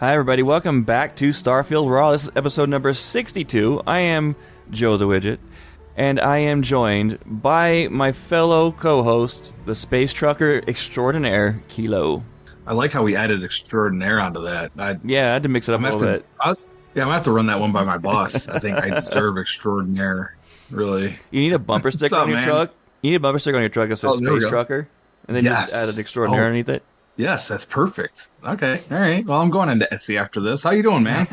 Hi, everybody. Welcome back to Starfield RAW. This is episode number 62. I am Joe the Wigit, and I am joined by my fellow co-host, the space trucker extraordinaire, Kilo. I like how we added extraordinaire onto that. I had to mix it up a little bit. I'm going to have to run that one by my boss. I think I deserve extraordinaire, really. You need a bumper sticker on your truck? You need a bumper sticker on your truck that says space trucker, and then just add an extraordinaire underneath it? Yes, that's perfect. Okay, all right. Well, I'm going into Etsy after this. How you doing, man?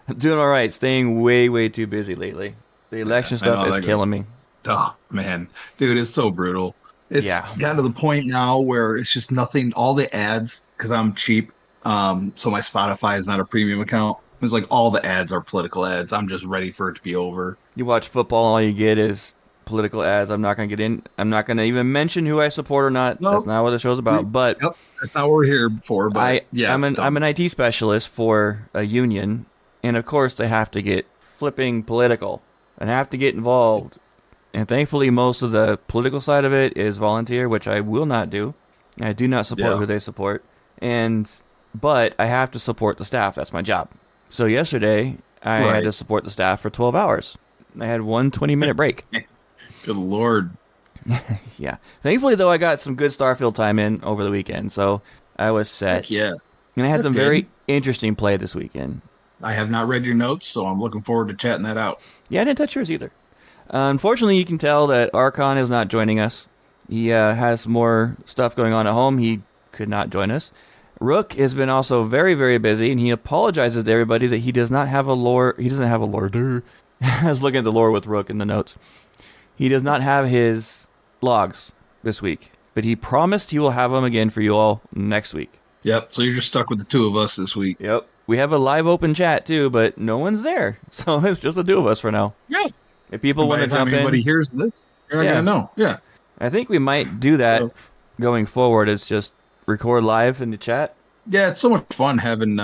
I'm doing all right. Staying way too busy lately. The election stuff is killing me. Oh, man. Dude, it's so brutal. It's gotten to the point now where it's just nothing. All the ads, because I'm cheap, so my Spotify is not a premium account. It's like all the ads are political ads. I'm just ready for it to be over. You watch football, all you get is political ads. I'm not going to get in. I'm not going to even mention who I support or not. Nope. That's not what the show's about. But that's not what we're here for. But I'm an IT specialist for a union, and of course they have to get flipping political and have to get involved. And thankfully, most of the political side of it is volunteer, which I will not do. I do not support who they support, but I have to support the staff. That's my job. So yesterday I had to support the staff for 12 hours. I had one 20-minute break. Good Lord. Yeah. Thankfully, though, I got some good Starfield time in over the weekend, so I was set. Heck yeah. And I had some very interesting play this weekend. I have not read your notes, so I'm looking forward to chatting that out. Yeah, I didn't touch yours either. Unfortunately, you can tell that Archon is not joining us. He has more stuff going on at home. He could not join us. Rook has been also very busy, and he apologizes to everybody that he does not have a lore. He doesn't have a lore. I was looking at the lore with Rook in the notes. He does not have his logs this week, but he promised he will have them again for you all next week. Yep, so you're just stuck with the two of us this week. Yep. We have a live open chat too, but no one's there. So it's just the two of us for now. Yeah. If people want to jump in. If anybody hears this, you're not going to know. Yeah. I think we might do that going forward. It's just record live in the chat. Yeah, it's so much fun having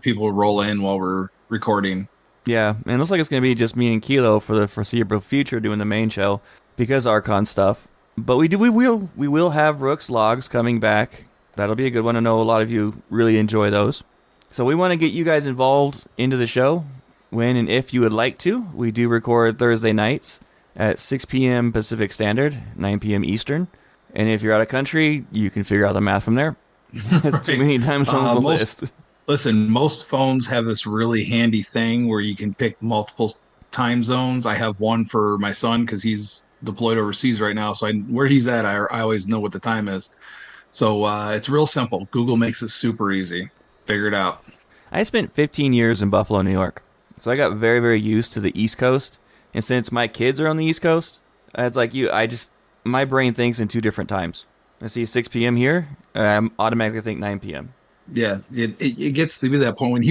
people roll in while we're recording. Yeah, and it looks like it's going to be just me and Kilo for the foreseeable future doing the main show because Archon stuff. But we will have Rook's logs coming back. That'll be a good one. I know a lot of you really enjoy those. So we want to get you guys involved into the show when and if you would like to. We do record Thursday nights at 6 p.m. Pacific Standard, 9 p.m. Eastern. And if you're out of country, you can figure out the math from there. It's too many times on the list. Listen, most phones have this really handy thing where you can pick multiple time zones. I have one for my son because he's deployed overseas right now. So where he's at, I always know what the time is. So it's real simple. Google makes it super easy. Figure it out. I spent 15 years in Buffalo, New York. So I got very used to the East Coast. And since my kids are on the East Coast, it's like my brain thinks in two different times. I see 6 p.m. here, I automatically think 9 p.m. Yeah, it gets to be that point. When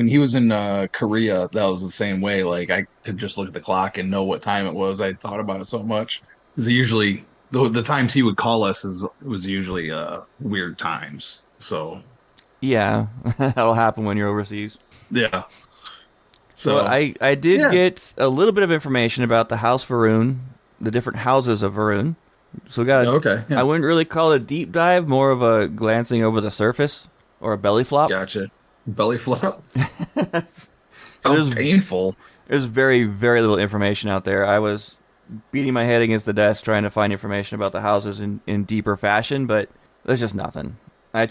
he was in Korea, that was the same way. Like I could just look at the clock and know what time it was. I thought about it so much. Because usually the times he would call us was usually weird times. So yeah, that'll happen when you're overseas. Yeah. So I did get a little bit of information about the House Varun, the different houses of Varun. So I wouldn't really call it a deep dive, more of a glancing over the surface or a belly flop. Gotcha. Belly flop? Sounds painful. There's very little information out there. I was beating my head against the desk trying to find information about the houses in deeper fashion, but there's just nothing. I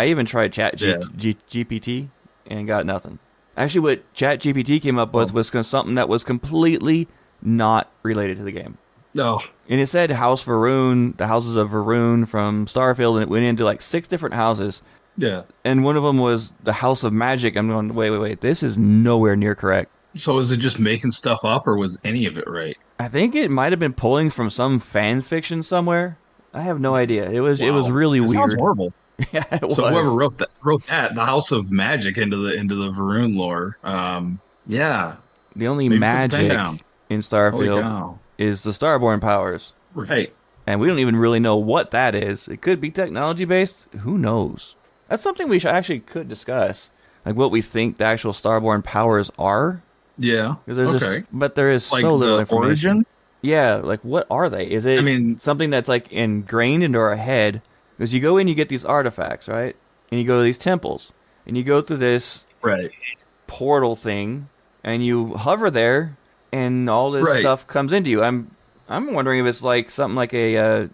even tried GPT and got nothing. Actually, what ChatGPT came up with was something that was completely not related to the game. No. And it said House Varun, the houses of Varun from Starfield, and it went into like 6 different houses. Yeah. And one of them was the House of Magic. I'm going, wait. This is nowhere near correct. So is it just making stuff up, or was any of it right? I think it might have been pulling from some fan fiction somewhere. I have no idea. It was really weird. Sounds horrible. Yeah, it so was. Whoever wrote that, the House of Magic into the Varun lore. Yeah. The only magic in Starfield is the Starborn powers. Right. And we don't even really know what that is. It could be technology based. Who knows? That's something we could discuss. Like what we think the actual Starborn powers are. Yeah. But there is like so little information. Origin? Yeah. Like what are they? Is it something that's like ingrained into our head? Because you go in, you get these artifacts, right? And you go to these temples. and you go through this Right. portal thing, and you hover there, and all this Right. stuff comes into you. I'm wondering if it's like something like a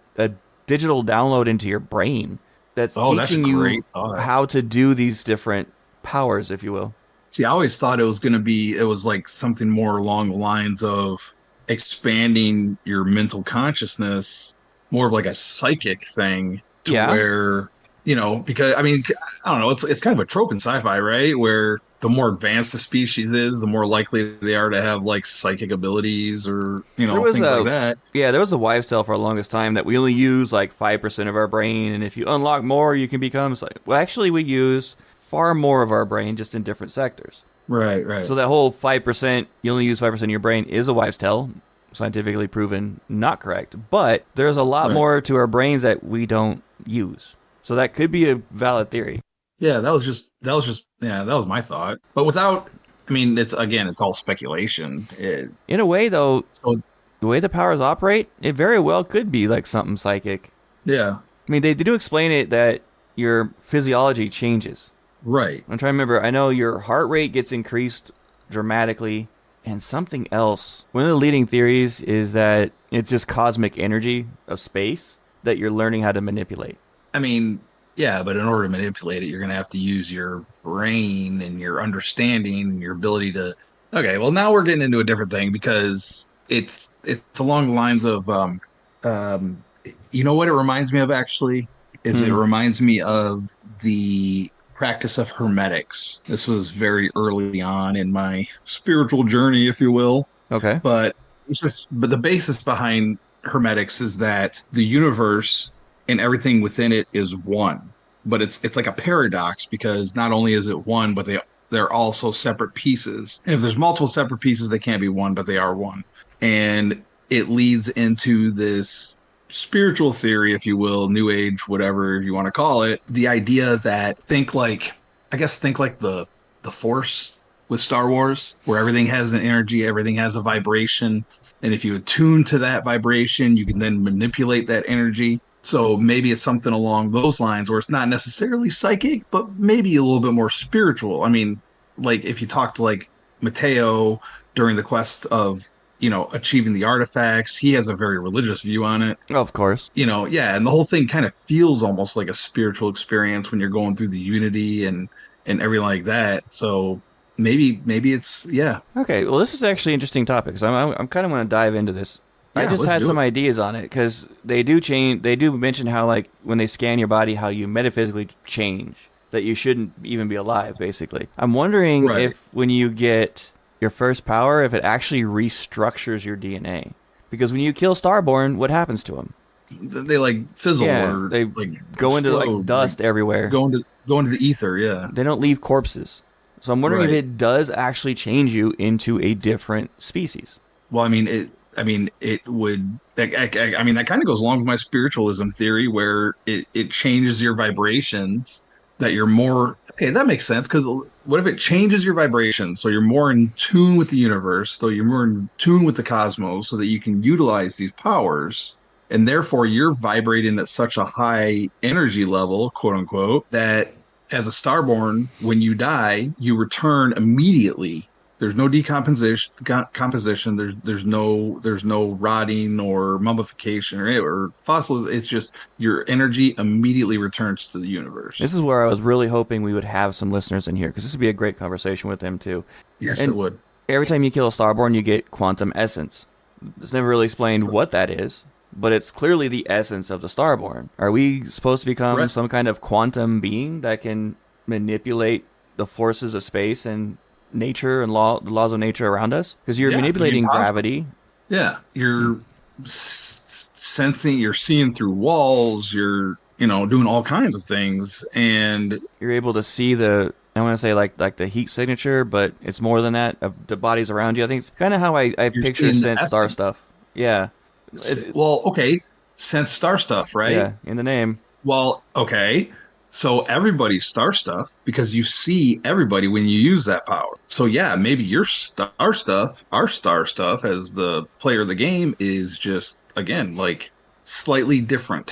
digital download into your brain that's Oh, that's a teaching you great thought. how to do these different powers, if you will. See, I always thought it was like something more along the lines of expanding your mental consciousness, more of like a psychic thing to Yeah, where, because I mean, I don't know, it's kind of a trope in sci-fi, right? Where the more advanced the species is, the more likely they are to have like psychic abilities or, there was things like a that. there was a wives' tale for the longest time that we only use like 5% of our brain, and if you unlock more, you can become. Well, actually, we use far more of our brain, just in different sectors. Right, right, So that whole 5%, you only use 5% of your brain, is a wives' tale, scientifically proven not correct. But there's a lot right. more to our brains that we don't use. So that could be a valid theory. Yeah, yeah, that was my thought. But without, I mean, it's all speculation. In a way, though, So the way the powers operate, it very well could be like something psychic. yeah, I mean, they do explain it that your physiology changes. right. I'm trying to remember. I know your heart rate gets increased dramatically, and something else. One of the leading theories is that it's just cosmic energy of space that you're learning how to manipulate. I mean, yeah, but in order to manipulate it, you're going to have to use your brain and your understanding and your ability to. Okay, well, now we're getting into a different thing because it's along the lines of um, you know what it reminds me of actually is it Hmm. reminds me of the practice of hermetics. This was very early on in my spiritual journey, if you will. Okay. But but the basis behind hermetics is that the universe and everything within it is one. But it's like a paradox because not only is it one, but they're also separate pieces. And if there's multiple separate pieces, they can't be one, but they are one. And it leads into this spiritual theory, if you will, new age, whatever you want to call it, the idea that think like the force with Star Wars, where everything has an energy, everything has a vibration. And if you attune to that vibration, you can then manipulate that energy. So maybe it's something along those lines where it's not necessarily psychic, but maybe a little bit more spiritual. I mean, like if you talk to like Mateo during the quest of, achieving the artifacts, he has a very religious view on it. Of course. Yeah, and the whole thing kind of feels almost like a spiritual experience when you're going through the unity and everything like that. So maybe it's yeah. Okay. Well, this is actually an interesting topic. So I'm kind of want to dive into this. I Yeah, just let's had do some it. ideas on it because they do change. They do mention how like when they scan your body, how you metaphysically change. That you shouldn't even be alive. Basically, I'm wondering Right. if when you get your first power, if it actually restructures your DNA. Because when you kill Starborn, what happens to him? They like fizzle Yeah, or they like go into like explode, like dust everywhere. go into the ether, yeah. They don't leave corpses. So I'm wondering if Right. it does actually change you into a different species. Well, it would. I mean, that kind of goes along with my spiritualism theory, where it changes your vibrations. That you're more okay. That makes sense because what if it changes your vibrations so you're more in tune with the universe, so you're more in tune with the cosmos, so that you can utilize these powers, and therefore you're vibrating at such a high energy level, quote unquote, that as a starborn, when you die, you return immediately. There's no decomposition, composition. There's no rotting or mummification or fossils. It's just your energy immediately returns to the This universe. is where I was really hoping we would have some listeners in here because this would be a great conversation with them too. Yes, it And would. every time you kill a Starborn, you get quantum essence. It's never really explained what that is, but it's clearly the essence of the Starborn. Are we supposed to become Right. some kind of quantum being that can manipulate the forces of space and nature and the laws of nature around us? Because you're Yeah, I mean, manipulating possible. gravity. Yeah, you're sensing, you're seeing through walls, you're doing all kinds of things, and You're able to see the, I want to say like the heat signature, but it's more than that of the bodies around you. I think it's kind of how I you're picture seeing the sense star essence. stuff. Yeah, it's Well, okay, sense star stuff, right? yeah in the name. Well, okay. So everybody's star stuff because you see everybody when you use that power. So yeah, maybe your star stuff, our star stuff as the player of the game is just again like slightly different.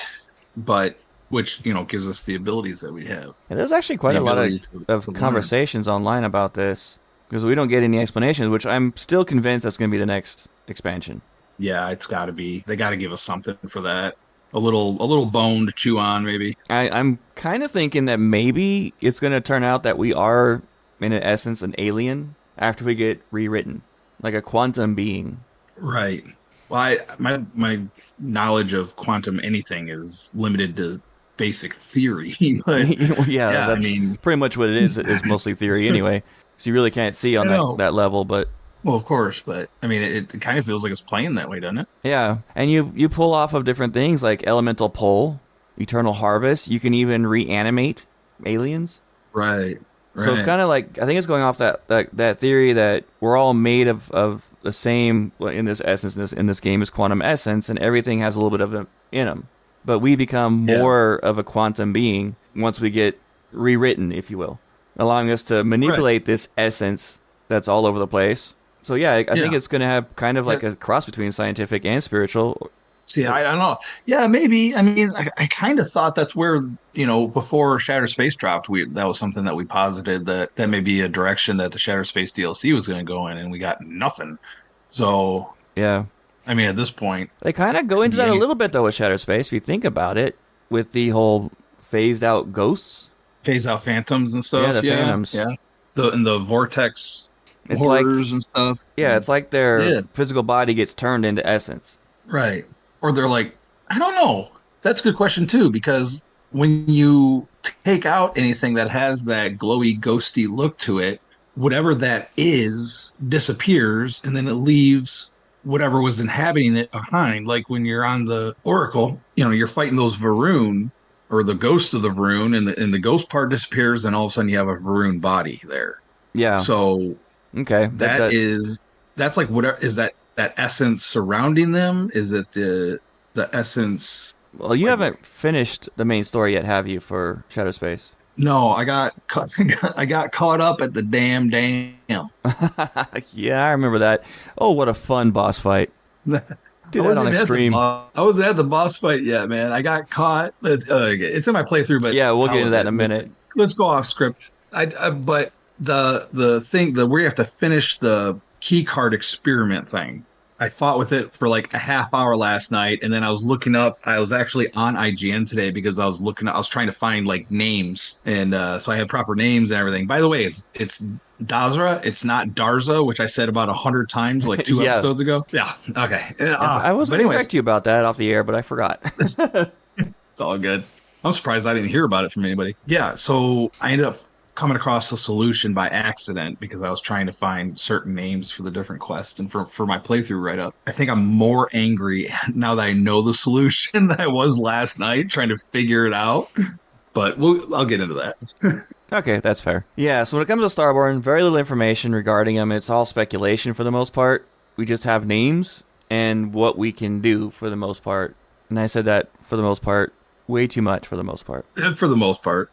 But which gives us the abilities that we have, And there's actually quite the a lot ability to of learn. conversations online about this because we don't get any explanations, which I'm still convinced that's going to be the next expansion. Yeah, it's got to be. They got to give us something for that. A little bone to chew on, maybe. I'm kind of thinking that maybe it's going to turn out that we are, in essence, an alien after we get rewritten, like a quantum being. Right. Well, my knowledge of quantum anything is limited to basic theory, but Yeah, yeah, I that's mean, pretty much what it is. It's mostly theory anyway. So you really can't see on I know. that level, but Well, of course, but I mean, it kind of feels like it's playing that way, doesn't it? yeah. And you pull off of different things like elemental pull, eternal harvest. You can even reanimate aliens. Right. So it's Right. kind of like I think it's going off that theory that we're all made of the same in this essence in this game is quantum essence, and everything has a little bit of it in them. But we become Yeah. more of a quantum being once we get rewritten, if you will, allowing us to Right. manipulate this essence that's all over the place. So yeah, I think Yeah. it's going to have kind of like That, a cross between scientific and spiritual. See, I don't know. Yeah, maybe. I mean, I kind of thought that's where, before Shattered Space dropped, that was something that we posited that may be a direction that the Shattered Space DLC was going to go in, and we got nothing. So, Yeah, I mean, at this point, they kind of go could into be that a any little bit though with Shattered Space. If you think about it, with the whole phased out ghosts. phase out phantoms and Yeah, stuff. the Yeah, Phantoms. yeah. The vortex It's like horrors and stuff. yeah, it's like their Yeah, physical body gets turned into essence. right. Or they're like, I don't know. That's a good question too, because when you take out anything that has that glowy, ghosty look to it, whatever that is disappears, and then it leaves whatever was inhabiting it behind. Like when you're on the Oracle, you're fighting those Varun or the ghost of the Varun, and the ghost part disappears, and all of a sudden you have a Varun body there. Yeah. So Okay. that is that's like whatever is that essence surrounding them? Is it the essence Well, you like haven't finished the main story yet, have you, for Shadow Space? no, I got caught up at the damn. Yeah, I remember that. Oh, what a fun boss fight. I Do that on wasn't even at the extreme. boss. I wasn't at the boss fight yet, man. I got caught. It's in my playthrough, but Yeah, we'll get hell into with that in it. a minute. Let's go off script. But the thing that where you have to finish the key card experiment thing. I fought with it for like a half hour last night, and then I was looking up. I was actually on IGN today because I was trying to find like names, and so I had proper names and everything. By the way, it's Dazra. It's not Darza, which I said about 100 times like two Yeah. episodes ago. Yeah. Okay. I was But going to anyways, correct you about that off the air, but I forgot. it's all good. I'm surprised I didn't hear about it from anybody. Yeah, so I ended up coming across the solution by accident because I was trying to find certain names for the different quests and for my playthrough write up. I think I'm more angry now that I know the solution than I was last night trying to figure it out. But I'll get into that. Okay, that's fair. Yeah, so when it comes to Starborn, very little information regarding him. It's all speculation for the most part. We just have names and what we can do for the most part. And I said that for the most part, way too much for the most part. For the most part.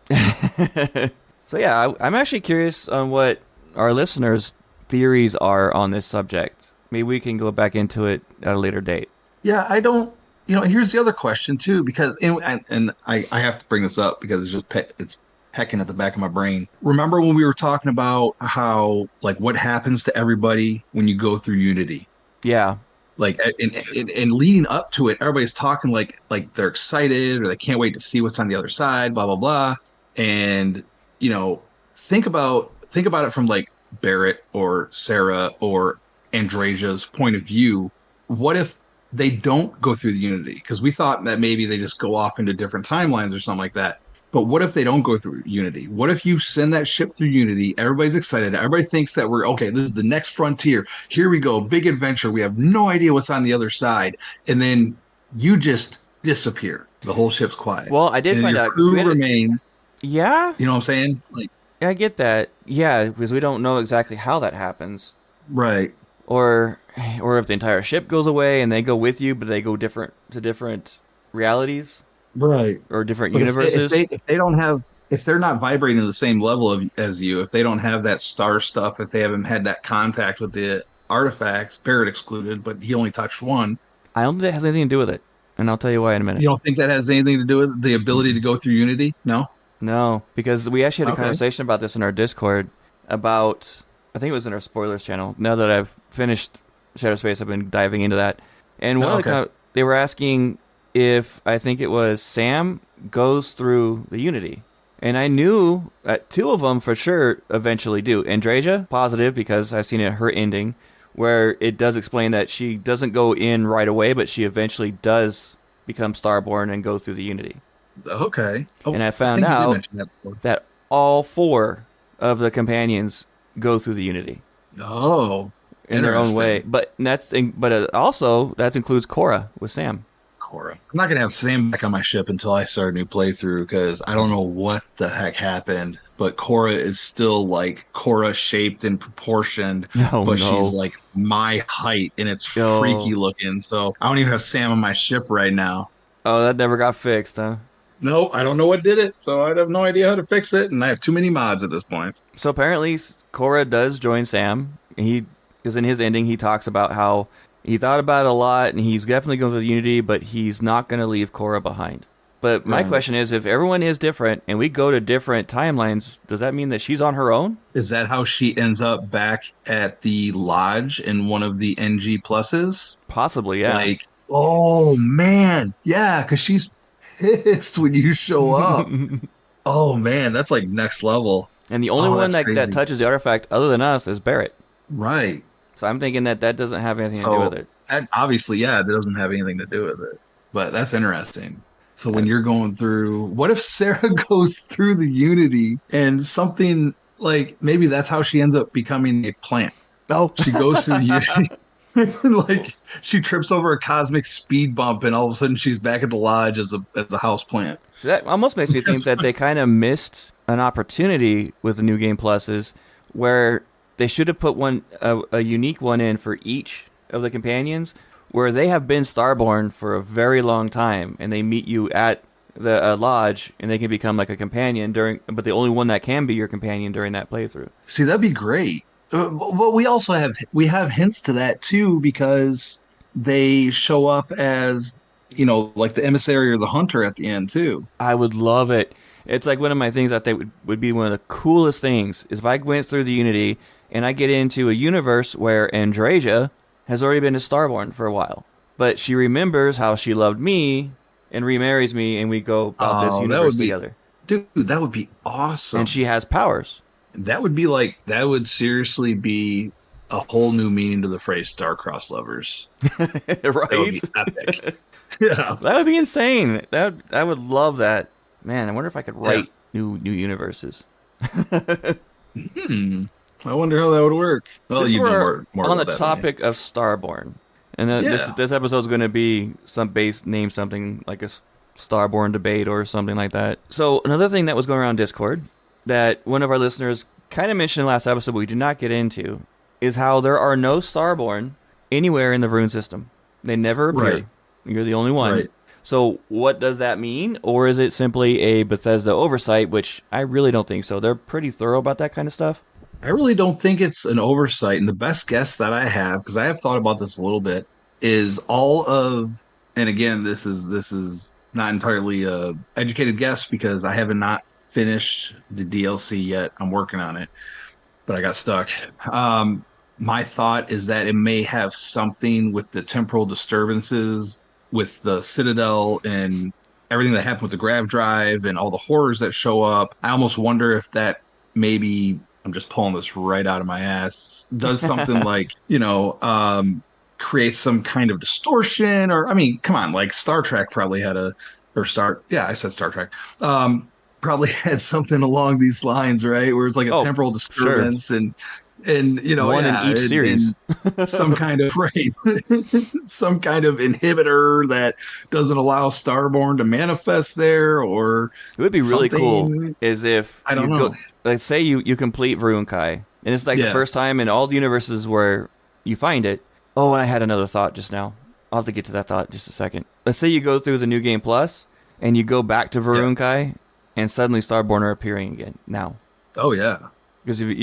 So yeah, I'm actually curious on what our listeners' theories are on this subject. Maybe we can go back into it at a later date. Yeah, I don't. Here's the other question too, because I have to bring this up because it's pecking at the back of my brain. Remember when we were talking about how like what happens to everybody when you go through Unity? Yeah, Like and leading up to it, everybody's talking like they're excited or they can't wait to see what's on the other side, blah blah blah. And you know, think about it from like Barrett or Sarah or Andresia's point of view. What if they don't go through the Unity? Because we thought that maybe they just go off into different timelines or something like that. But what if they don't go through Unity? What if you send that ship through Unity? Everybody's excited. Everybody thinks that we're okay. This is the next frontier. Here we go. Big adventure. We have no idea what's on the other side. And then you just disappear. The whole ship's quiet. well, I did And then find your out because we crew had. remains. Yeah, You know what I'm saying? Like, I get that. Yeah, because we don't know exactly how that happens, right. or or if the entire ship goes away and they go with you, but they go different realities Right. or different But if they, if universes. they if they don't have if they're not vibrating to the same level as you, if they don't have that star stuff, if they haven't had that contact with the artifacts, Barrett excluded, but he only touched one. I don't think that has anything to do with it. and I'll tell you why in a minute. You don't think that has anything to do with the ability to go through Unity? No? No, because we actually had a Okay. conversation about this in our Discord about, I think it was in our spoilers channel. Now that I've finished Shadow Space, I've been diving into that. And one Oh, of okay. they were asking if I think it was Sam goes through the Unity. And I knew that two of them for sure eventually do. Andrasia, positive, because I've seen it her ending, where it does explain that she doesn't go in right away, but she eventually does become Starborn and go through the Unity. Okay. And Oh, I I found think you did out mention that before. that all four of the companions go through the Unity Oh, in their own way. interesting. But also that includes Korra with Sam. Korra. I'm not gonna have Sam back on my ship until I start a new playthrough because I don't know what the heck happened. But Korra is still like Korra shaped and proportioned, Oh but she's no. like my height and it's freaky Oh, looking. So I don't even have Sam on my ship right now. oh, that never got fixed, huh? No, I don't know what did it, so I have no idea how to fix it, and I have too many mods at this point. So apparently Korra does join Sam. He because in his ending he talks about how he thought about it a lot and he's definitely going to the Unity, but he's not going to leave Korra behind. But my Right. question is, if everyone is different and we go to different timelines, does that mean that she's on her own? Is that how she ends up back at the lodge in one of the NG pluses? Possibly, yeah. Like, oh man, yeah, because she's pissed when you show up. And Oh man, that's like next level. the only Oh, one that's that crazy. touches the artifact other than us is Barrett. Right. So I'm thinking that that doesn't have anything to do with So it. that obviously, yeah, that doesn't have anything to do with it. But that's interesting. So when Uh, you're going through, what if Sarah goes through the Unity and something like maybe that's how she ends up becoming a plant. oh, She goes to the Unity, like she trips over a cosmic speed bump, and all of a sudden she's back at the lodge as a house plant. so that almost makes me think that they kind of missed an opportunity with the new game pluses, where they should have put a unique one in for each of the companions, where they have been Starborn for a very long time, and they meet you at the lodge, and they can become like a companion during, but the only one that can be your companion during that playthrough. See, that'd be great. But we have hints to that too because they show up as like the emissary or the hunter at the end too. I would love it. It's like one of my things that they would be one of the coolest things is if I went through the Unity and I get into a universe where Andrasia has already been a Starborn for a while, but she remembers how she loved me and remarries me, and we go about this Oh, that universe would be, together. dude, that would be And awesome. she has powers, That would be like that would seriously be a whole new meaning to the phrase star-crossed lovers. That would right? be epic. Yeah. That would be insane. That I would love that. Man, I wonder if I could Yeah. write new universes. Hmm. I wonder how that would work. Well, Since you'd know we're more on the about that than me. topic of Starborn, and Yeah. this episode is going to be some base name something like a Starborn debate or something like that. So another thing that was going around Discord that one of our listeners kind of mentioned in the last episode, but we did not get into, is how there are no Starborn anywhere in the rune system. They never appear. Right. You're the only one. Right. So what does that mean? Or is it simply a Bethesda oversight, which I really don't think so. They're pretty thorough about that kind of stuff. I really don't think it's an oversight. And the best guess that I have, because I have thought about this a little bit, is all of, and again, this is not entirely a educated guess because I haven't not finished the DLC yet. I'm working on it, but I got stuck. My thought is that it may have something with the temporal disturbances with the Citadel and everything that happened with the grav drive and all the horrors that show up. I almost wonder if that maybe I'm just pulling this right out of my ass does something like, create some kind of distortion or I mean, come on, like Star Trek probably had a or Star yeah, I said Star Trek. Probably had something along these lines, right? Where it's like a Oh, temporal sure. disturbance and One in yeah, each series. and some kind of right, some kind of inhibitor that doesn't allow Starborn to manifest there or It would be really cool something. is if I you don't go, know. like, say you complete Kai, and it's like the Yeah, first time in all the universes where you find it. Oh, and I had another thought just now. I'll have to get to that thought in just a second. Let's say you go through the New Game Plus, and you go back to yeah. Kai, and suddenly Starborn are appearing again now. Oh yeah. Because they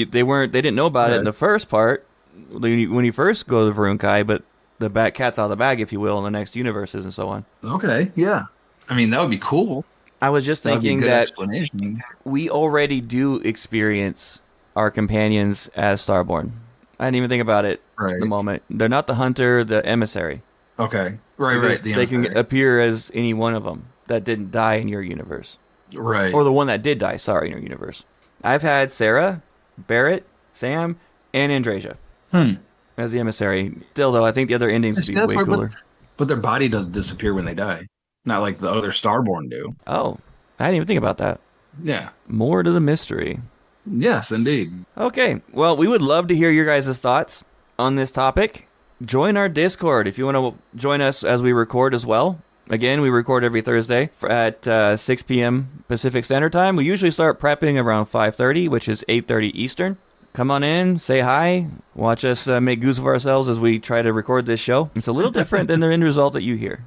didn't know about it in Right. the first part when you first go to Kai, but cat's out of the bag, if you will, in the next universes and so on. Okay, yeah. I mean, that would be cool. I was just That would be a thinking good that explanation. we already do experience our companions as Starborn. I didn't even think about it the Right. moment. They're not the hunter, the emissary. Okay. Right, Because right. The they can emissary. appear as any one of them that didn't die in your universe. Right. Or the one that did die, sorry, in your universe. I've had Sarah, Barrett, Sam, and Andrasia Hmm. as the emissary. Still, though, I think the other endings would be That's way right, cooler. but their body doesn't disappear when they die. Not like the other Starborn do. Oh, I didn't even think about that. Yeah. More to the mystery. Yes, indeed. Okay, well, we would love to hear your guys' thoughts on this topic. Join our Discord if you want to join us as we record as well. Again, we record every Thursday at 6 p.m. Pacific Standard Time. We usually start prepping around 5:30, which is 8:30 Eastern. Come on in, say hi, watch us make goose of ourselves as we try to record this show. It's a little different than the end result that you hear.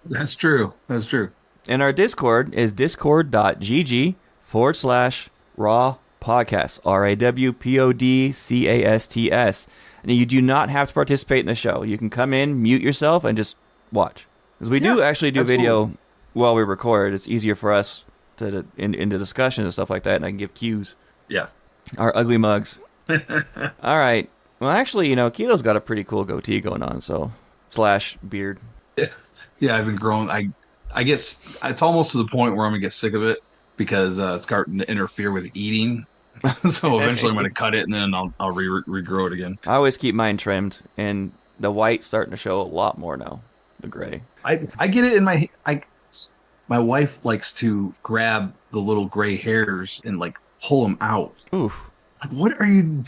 That's true. That's true. And our Discord is discord.gg/raw podcast, RAWPODCASTS. And you do not have to participate in the show. You can come in, mute yourself, and just watch. Because we do actually do video while we record. It's easier for us to into discussions and stuff like that, and I can give cues. Yeah. Our ugly mugs. All right. Well, actually, Kilo's got a pretty cool goatee going on, so / beard. Yeah, I've been growing. I guess it's almost to the point where I'm gonna get sick of it because it's starting to interfere with eating. So eventually I'm gonna cut it and then I'll regrow it again. I always keep mine trimmed, and the white's starting to show a lot more now. The gray. I get it in my wife likes to grab the little gray hairs and like pull them out. Oof. Like, what are you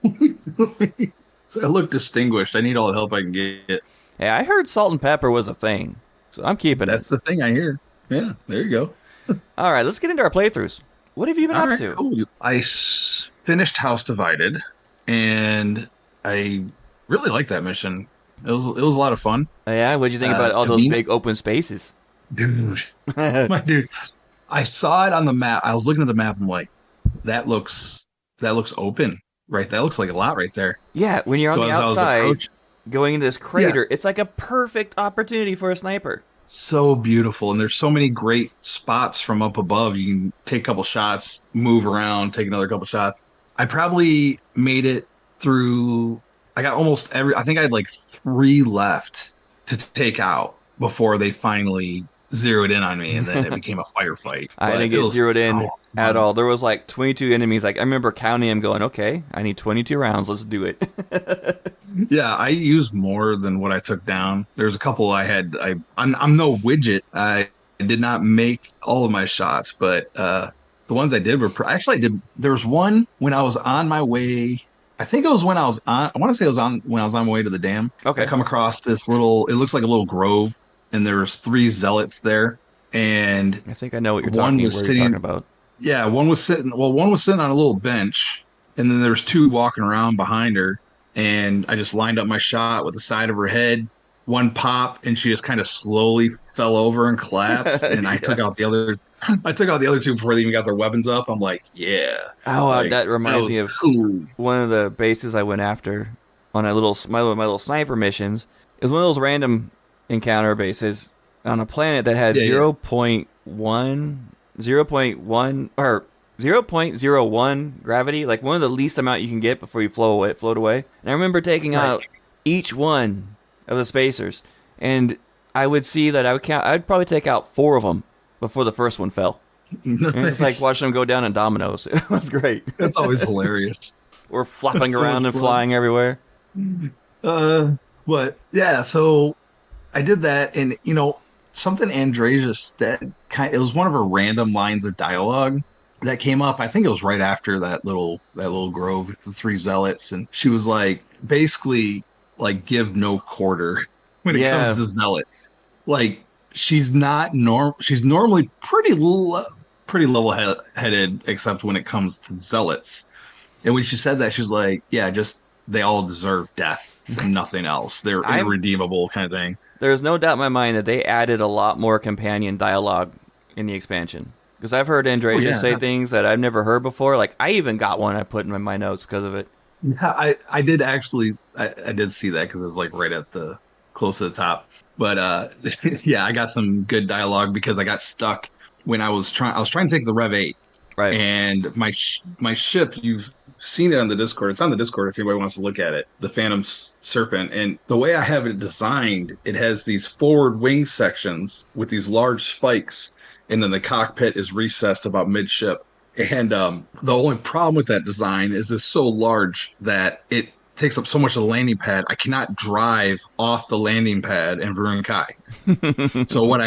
doing? So I look distinguished. I need all the help I can get. Hey, I heard salt and pepper was a thing, so I'm keeping That's it. the thing I hear. Yeah, there you go. All right, let's get into our playthroughs. What have you been All up right, to? cool. Finished House Divided, and I really liked that mission. It was a lot of fun. Yeah, what'd you think about all those Davina- big open spaces? Dude, my dude, I saw it on the map. I was looking at the map. I'm like, that looks open, right? That looks like a lot right there. Yeah, when you're on So the as I was outside approaching, going into this crater, it's like a perfect opportunity for a sniper. so beautiful, and there's so many great spots from up above. You can take a couple shots, move around, take another couple shots. I probably made it through. I got almost every. I think I had like 3 left to take out before they finally zeroed in on me, and then it became a firefight. I But didn't it get was zeroed in so at fun. all. There was like 22 enemies. Like I remember counting them, going, "Okay, I need 22 rounds. Let's do it." Yeah, I used more than what I took down. There's a couple I had. I'm no widget. I did not make all of my shots, but the ones I did were actually I did. There was one when I was on my way. I think it was when I was on. I want to say it was on when I was on my way to the dam. Okay. I come across this little. It looks like a little grove, and there was 3 zealots there, and I think I know what you're one talking. was Where sitting. you're talking about? Yeah, one was sitting. Well, one was sitting on a little bench, and then there's 2 walking around behind her. And I just lined up my shot with the side of her head. One pop, and she just kind of slowly fell over and collapsed. And I took out the other. I took out the other 2 before they even got their weapons up. I'm like, yeah. Oh, Like, that reminds me of cool. one of the bases I went after on my little sniper missions. It was one of those random encounter bases on a planet that had 0.1 or 0.01 gravity, like one of the least amount you can get before you float away. And I remember taking out each one of the spacers, and I would see that I'd probably take out 4 of them before the first one fell. Nice. And it's like watching them go down in dominoes. It was great. That's always hilarious. We're flopping So around much and fun. flying everywhere. But yeah, so I did that, and something Andrasia said. It was one of her random lines of dialogue that came up. I think it was right after that little grove with the 3 zealots, and she was like, basically, like, give no quarter when it comes to zealots. Like, she's not She's normally pretty level-headed, except when it comes to zealots. And when she said that, she was like, "Yeah, just they all deserve death and nothing else. They're irredeemable," kind of thing. There's no doubt in my mind that they added a lot more companion dialogue in the expansion. Because I've heard Andrasia say things that I've never heard before. Like, I even got one I put in my notes because of it. Yeah, I did actually I did see that because it was like right at the close to the top. But yeah, I got some good dialogue because I got stuck when I was trying to take the Rev 8 Right. and my ship, you've seen it on the Discord. It's on the Discord if anybody wants to look at it. The Phantom Serpent, and the way I have it designed, it has these forward wing sections with these large spikes, and then the cockpit is recessed about midship. And the only problem with that design is it's so large that it takes up so much of the landing pad. I cannot drive off the landing pad in Varun Kai. So what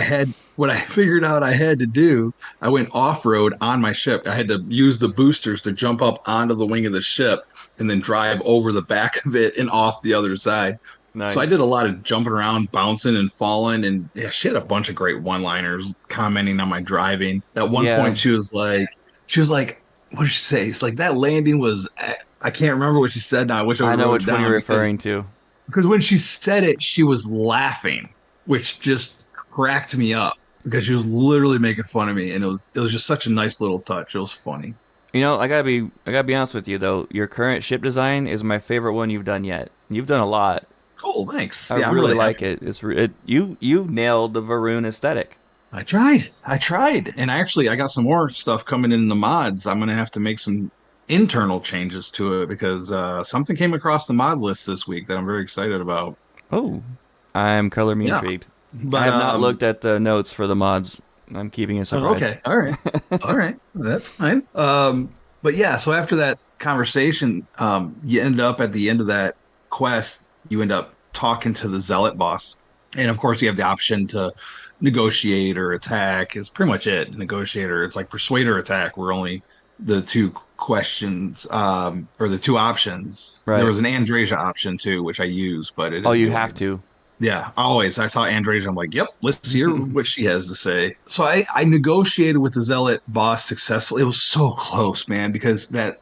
I figured out I had to do, I went off road on my ship. I had to use the boosters to jump up onto the wing of the ship and then drive over the back of it and off the other side. So I Nice. did a lot of jumping around, bouncing and falling, and yeah, she had a bunch of great one-liners commenting on my driving. At one Yeah, point, she was like, what did she say? It's like that landing was. I can't remember what she said now. I wish I would I have know wrote it which one you're down referring to. because when she said it, she was laughing, which just cracked me up because she was literally making fun of me, and it was just such a nice little touch. It was funny. I gotta be honest with you though. Your current ship design is my favorite one you've done yet. You've done a lot. Cool, thanks. I Yeah, I'm really really like happy. it. You nailed the Varun aesthetic. I tried, and I got some more stuff coming in the mods. I'm gonna have to make some internal changes to it because something came across the mod list this week that I'm very excited about. Oh, I'm color me Yeah, intrigued. I but have not looked at the notes for the mods. I'm keeping a oh, surprise. okay. All right. That's fine. But yeah, so after that conversation, you end up at the end of that quest, you end up talking to the zealot boss. And of course, you have the option to negotiate or attack, is pretty much it. Negotiator, it's like persuade or attack were only the two questions, or the two options. There Right. was an Andrasia option too, which I used, but it Oh, didn't you do have anything. to. Yeah, always. I saw Andrade. I'm like, yep, let's hear what she has to say. So I negotiated with the Zealot boss successfully. It was so close, man, because that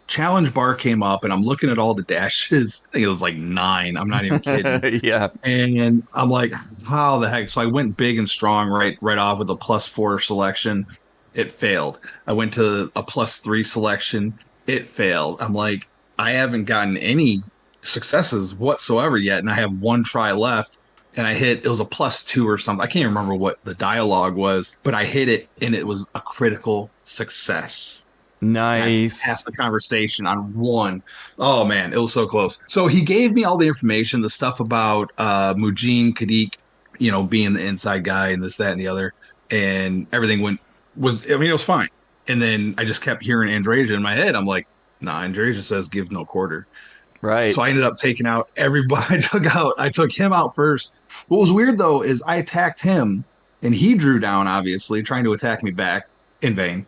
challenge bar came up and I'm looking at all the dashes. I think it was like 9. I'm not even kidding. Yeah. And I'm like, how the heck? So I went big and strong right off with a +4 selection. It failed. I went to a +3 selection. It failed. I'm like, I haven't gotten any successes whatsoever yet, and I have one try left. And I hit, it was a +2 or something. I can't remember what the dialogue was, but I hit it and it was a critical success. And I Nice. passed the conversation on one. Oh man, it was so close. So he gave me all the information, the stuff about Mujin Kadik, being the inside guy and this, that, and the other, and everything I mean, it was fine. And then I just kept hearing Andrasia in my head. I'm like, nah, Andrasia says give no quarter. Right. So I ended up taking out everybody I took out. I took him out first. What was weird though is I attacked him and he drew down, obviously, trying to attack me back in vain.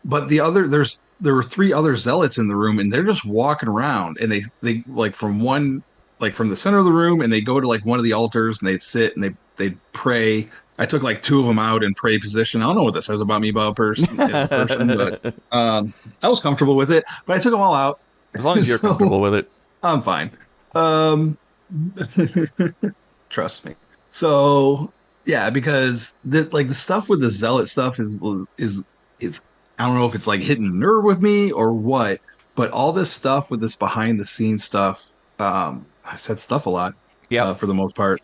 But there were 3 other zealots in the room and they're just walking around and they like from the center of the room and they go to like one of the altars and they'd sit and they pray. I took like 2 of them out in pray position. I don't know what that says about me about a person as a person, but As I was comfortable with it. But I took them all out. long as you're So comfortable with it. I'm fine. Um, trust me. So yeah, because the stuff with the zealot stuff is I don't know if it's like hitting a nerve with me or what, but all this stuff with this behind the scenes stuff, I said stuff a lot, Yep. for the most part.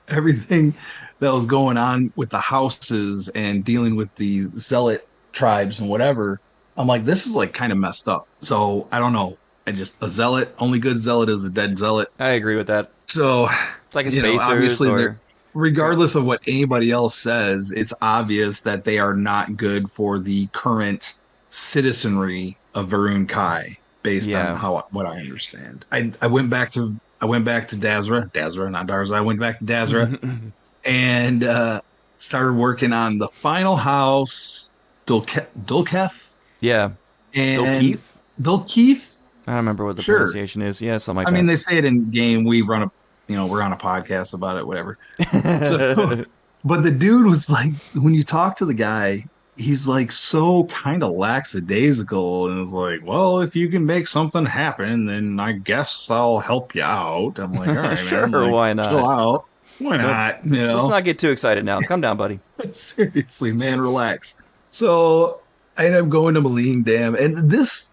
Everything that was going on with the houses and dealing with the zealot tribes and whatever, I'm like, this is like kind of messed up. So I don't know. I just a zealot, only good zealot is a dead zealot. I agree with that. So, It's like a spacers obviously or regardless of what anybody else says, it's obvious that they are not good for the current citizenry of Varun Kai, based on yeah. how what I understand. I went back to Dazra, not Darza. I went back to Dazra and started working on the final house, Dulketh Yeah. and Dolkeef? Dulkeef. I don't remember what the Sure. pronunciation is. Yeah, something like I mean, that. they say it in game. We're on a podcast about it, whatever. So, but the dude was like, when you talk to the guy, he's like so kind of lackadaisical and is like, well, if you can make something happen, then I guess I'll help you out. I'm like, all right, man, Sure, like, why chill not? out. Why Nope. not? Let's not get too excited now. Calm down, buddy. Seriously, man, relax. So I ended up going to Maline Dam, and this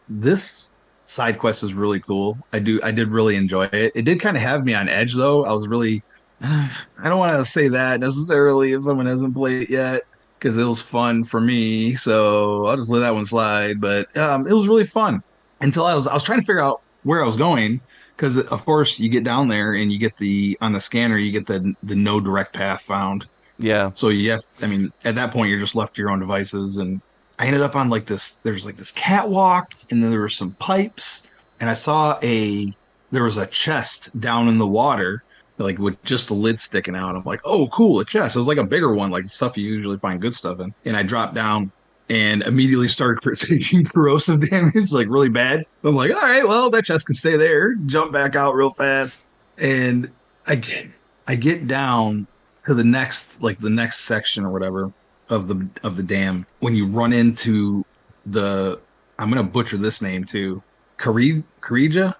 side quest is really cool. I did really enjoy it. It did kind of have me on edge though. I was really I don't want to say that necessarily if someone hasn't played it yet because it was fun for me. So I'll just let that one slide. But it was really fun until I was trying to figure out where I was going because of course you get down there and you get the on the scanner you get the no direct path found. Yeah. So you have, I mean, at that point, you're just left to your own devices. And I ended up on like this, there's like this catwalk, and then there were some pipes, and there was a chest down in the water, like with just the lid sticking out. I'm like, oh, cool, a chest. It was like a bigger one, like the stuff you usually find good stuff in. And I dropped down and immediately started taking corrosive damage, like really bad. I'm like, all right, well, that chest can stay there. Jump back out real fast. And I get, I get down to the next section or whatever of the dam when you run into the I'm gonna butcher this name too. Karija?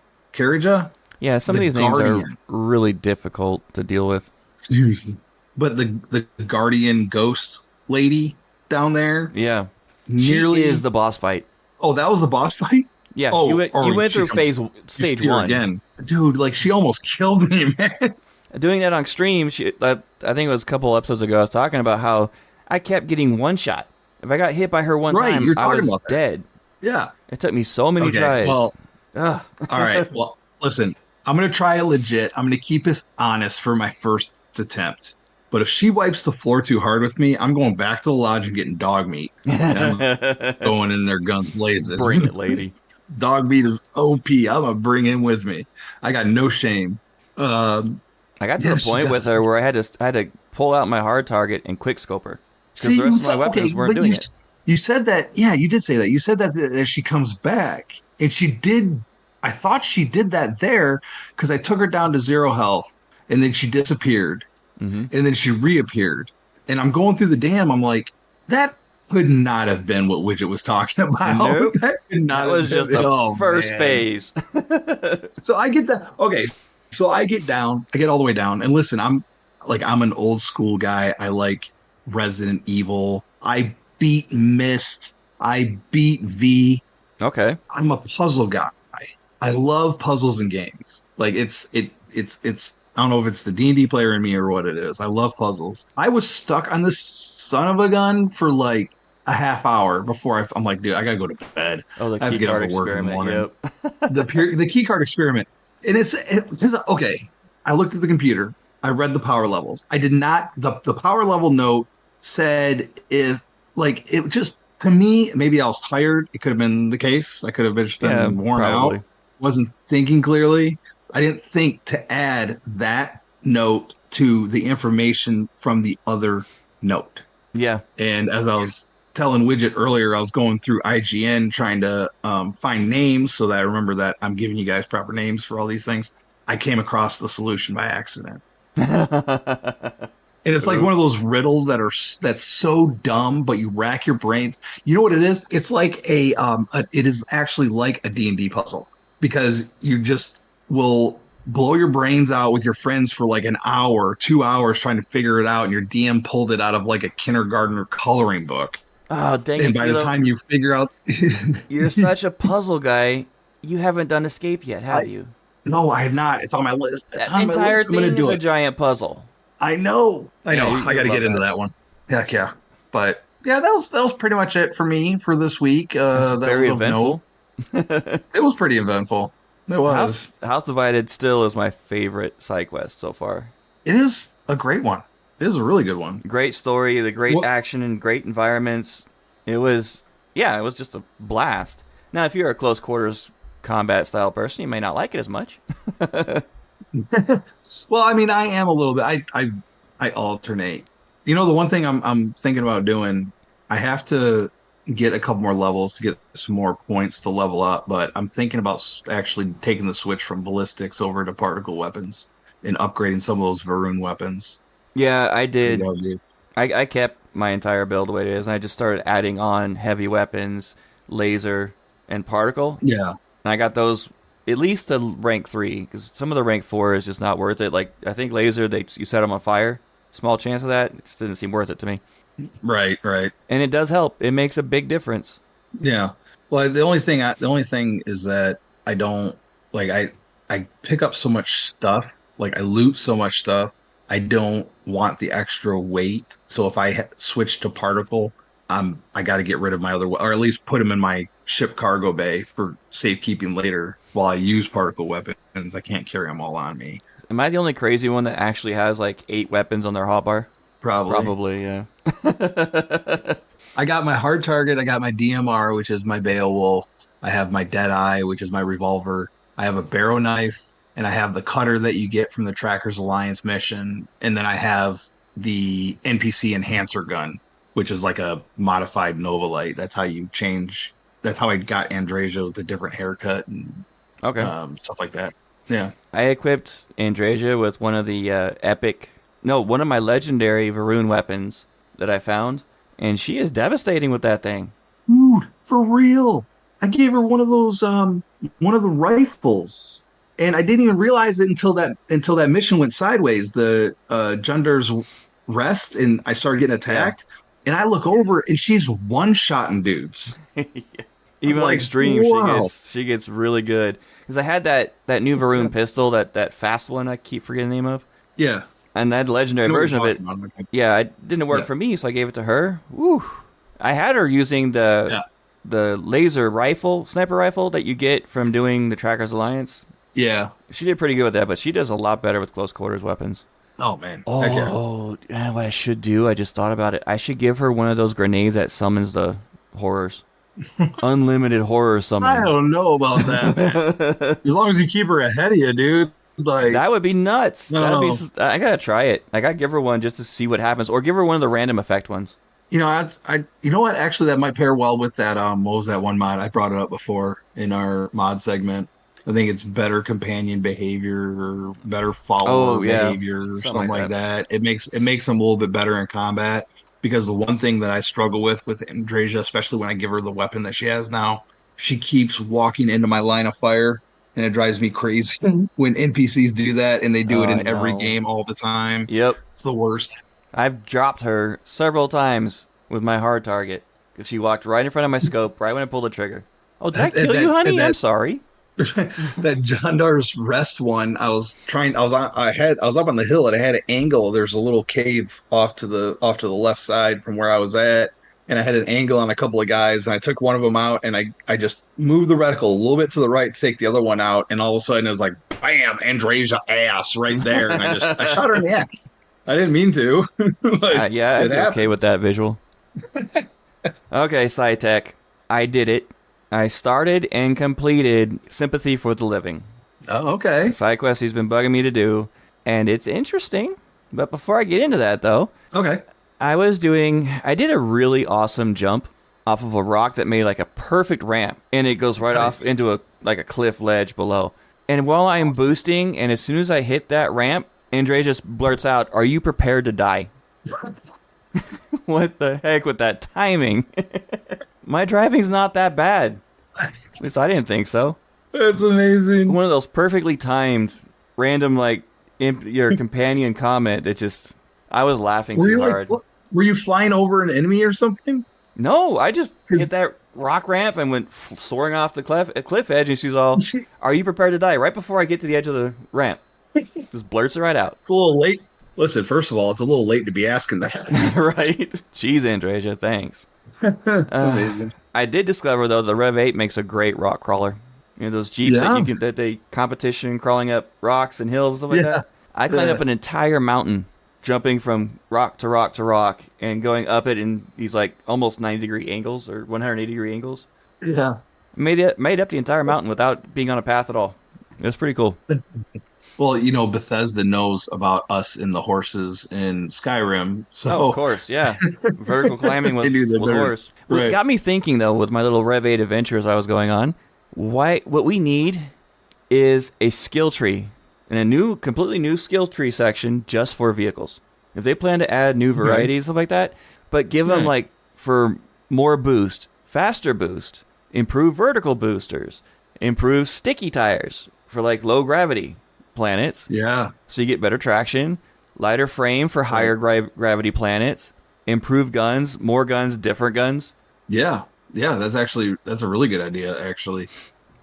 Yeah, some of The these names are Guardian. really difficult to deal with. Seriously. But the Guardian ghost lady down there Yeah. She is nearly the boss fight. oh, that was the boss fight? Yeah, Oh, you or went she through comes you stage see her 1. again. Dude, like she almost killed me, man. Doing that on stream, I think it was a couple episodes ago, I was talking about how I kept getting one shot. If I got hit by her one Right, time, you're I talking was about that. dead. Yeah. It took me so many Okay. tries. Well, Ugh. all right. Well, listen, I'm going to try it legit. I'm going to keep this honest for my first attempt. But if she wipes the floor too hard with me, I'm going back to the lodge and getting dog meat. And I'm going in there guns Bring blazing. it, lady. Dog meat is OP. I'm going to bring him with me. I got no shame. I got to Yeah, the she point with does. her where I had to pull out my hard target and quick scope her because See, the rest of my weapons weren't but doing it. you said that. Yeah, you did say that. You said that she comes back, and she did. I thought she did that there because I took her down to zero health, and then she disappeared, Hmm. and then she reappeared, and I'm going through the dam. I'm like, that could not have been what Widget was talking about. Nope. That could That not have was just been. the Oh first man. phase. So I get that. Okay, so I get down. I get all the way down, and listen, I'm an old school guy. I like Resident Evil. I beat Myst. I beat V. Okay. I'm a puzzle guy. I love puzzles and games. Like it's I don't know if it's the D&D player in me or what it is. I love puzzles. I was stuck on this son of a gun for like a half hour before I'm like, dude, I gotta go to bed. Oh, the I have to key get up card at work in the experiment. morning. Yep. The key card experiment, and because okay, I looked at the computer. I read the power levels. I did not the power level note said if like it just to me, maybe I was tired. It could have been the case. I could have just Yeah, been worn out. probably. Wasn't thinking clearly. I didn't think to add that note to the information from the other note. Yeah. And as I was telling Widget earlier, I was going through IGN trying to find names so that I remember that I'm giving you guys proper names for all these things. I came across the solution by accident. And it's like one of Oops. those riddles that's so dumb, but you rack your brains. You know what it is? It's like it is actually like a D&D puzzle because you just will blow your brains out with your friends for like an hour, 2 hours trying to figure it out, and your DM pulled it out of like a kindergartner coloring book. Oh, dang And it, by the Kilo. time you figure out, You're such a puzzle guy. You haven't done Escape yet, have I you? no, I have not. It's on my list. It's That on my list. entire I'm gonna thing is do a it. giant puzzle. I know. I Yeah, know. I you got would to get love into that. that one. Heck yeah. But yeah, that was pretty much it for me for this week. That's That very was of note. eventful. It was pretty eventful. It was. House Divided still is my favorite side quest so far. It is a great one. It is a really good one. Great story, the great Well, action and great environments. It was, yeah, it was just a blast. Now, if you're a close quarters combat style person, you may not like it as much. well, I mean, I am a little bit. I alternate. You know, the one thing I'm thinking about doing, I have to get a couple more levels to get some more points to level up. But I'm thinking about actually taking the switch from ballistics over to particle weapons and upgrading some of those Varun weapons. Yeah, I I think did. that would be. I kept my entire build the way it is, and I just started adding on heavy weapons, laser, and particle. Yeah. And I got those at least to rank 3, because some of the rank 4 is just not worth it. Like, I think laser, you set them on fire. Small chance of that. It just didn't seem worth it to me. Right. Right. And it does help. It makes a big difference. Yeah. Well, the only thing is that I don't like I pick up so much stuff, like I loot so much stuff. I don't want the extra weight. So if I switch to particle, I got to get rid of my other, or at least put them in my ship cargo bay for safekeeping later. While I use particle weapons, I can't carry them all on me. Am I the only crazy one that actually has like 8 weapons on their hotbar? Probably. Probably, yeah. I got my hard target. I got my DMR, which is my Beowulf. I have my Deadeye, which is my revolver. I have a barrow knife, and I have the cutter that you get from the Trackers Alliance mission. And then I have the NPC enhancer gun, which is like a modified Nova Light. That's how you change. That's how I got Andrasia with a different haircut and Okay. stuff like that. Yeah. I equipped Andrasia with one of the one of my legendary Varun weapons that I found, and she is devastating with that thing. Dude, for real. I gave her one of those one of the rifles. And I didn't even realize it until that mission went sideways. The Jundar's rest and I started getting Yeah. attacked. And I look over and she's one-shotting dudes. I'm Even on like, extreme, wow. she gets really good. Because I had that new Varun pistol, that fast one I keep forgetting the name of, Yeah. and that legendary I know what version you're of it. talking about. Like, Yeah, it didn't work yeah. for me, so I gave it to her. Woo! I had her using Yeah. the laser rifle, sniper rifle that you get from doing the Trackers Alliance. Yeah. She did pretty good with that, but she does a lot better with close quarters weapons. Oh man. Heck yeah. Oh, what I should do, I just thought about it. I should give her one of those grenades that summons the horrors. Unlimited horror I summoning. don't know about that, man. As long as you keep her ahead of you, dude. Like, That would be nuts. That'd be. no. I gotta try it. I gotta give her one just to see what happens, or give her one of the random effect ones. You know what? Actually, that might pair well with that. What was that one mod? I brought it up before in our mod segment. I think it's better companion behavior or better follower Oh yeah, behavior or something something like like that. that. It makes them a little bit better in combat because the one thing that I struggle with Andrasia, especially when I give her the weapon that she has now, she keeps walking into my line of fire, and it drives me crazy when NPCs do that, and they do Oh, it I in every know. game all the time. Yep, It's the worst. I've dropped her several times with my hard target because she walked right in front of my scope right when I pulled the trigger. Oh, did I That kill you, that honey? I'm that sorry. that John Dar's rest one, I was up on the hill and I had an angle. There's a little cave off to the left side from where I was at, and I had an angle on a couple of guys, and I took one of them out, and I just moved the reticle a little bit to the right to take the other one out, and all of a sudden it was like bam, Andrasia ass right there, and I shot her in the ass. I didn't mean to, but Yeah, it I'd be okay happened. with that visual. Okay, SciTech. I did it. I started and completed Sympathy for the Living. Oh, okay, Side quest he's been bugging me to do, and it's interesting. But before I get into that, though, okay, I did a really awesome jump off of a rock that made like a perfect ramp, and it goes right off nice. into a cliff ledge below. And while I'm boosting, and as soon as I hit that ramp, Andre just blurts out, "Are you prepared to die?" What the heck with that timing? My driving's not that bad. At least I didn't think so. That's amazing. One of those perfectly timed, random like your companion comment that just I was laughing Were too you like, hard. were you flying over an enemy or something? No, I just hit Because that rock ramp and went soaring off the cliff edge, and she's all, "Are you prepared to die?" Right before I get to the edge of the ramp, just blurts it right out. it's a little late. Listen, first of all, it's a little late to be asking that. Right? Jeez, Andrasia, thanks. Amazing. I did discover though the Rev 8 makes a great rock crawler. You know those jeeps that Yeah. you can that they competition crawling up rocks and hills and stuff like Yeah. that. I climbed Yeah. up an entire mountain, jumping from rock to rock to rock, and going up it in these like almost 90-degree angles or 180-degree angles. Yeah. Made up the entire mountain without being on a path at all. It was pretty cool. Well, Bethesda knows about us in the horses in Skyrim, Oh, of so course, yeah. Vertical climbing they do the with better. horse. Well, it Right. got me thinking though with my little Rev 8 adventures I was going on. What we need is a skill tree and completely new skill tree section just for vehicles. If they plan to add new varieties, stuff like that, but give them Right. like for more boost, faster boost, improve vertical boosters, improve sticky tires for like low gravity planets, Yeah. so you get better traction, lighter frame for higher gravity planets, improved guns, more guns, different guns. Yeah. Yeah. That's a really good idea, actually.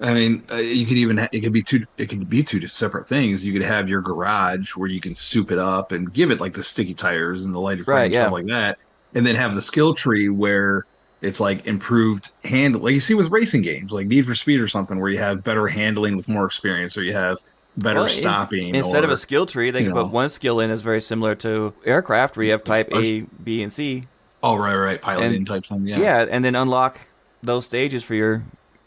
I mean, you could even it could be two separate things. You could have your garage where you can soup it up and give it like the sticky tires and the lighted Right, frame stuff yeah. like that, and then have the skill tree where it's like improved hand, like you see with racing games, like Need for Speed or something, where you have better handling with more experience, or you have Well, better stopping, instead of a or skill tree, they you can put know, one skill in that's very similar to aircraft, where you have type A, B, and C, oh right, and piloting type thing, yeah, yeah, and then unlock those stages for your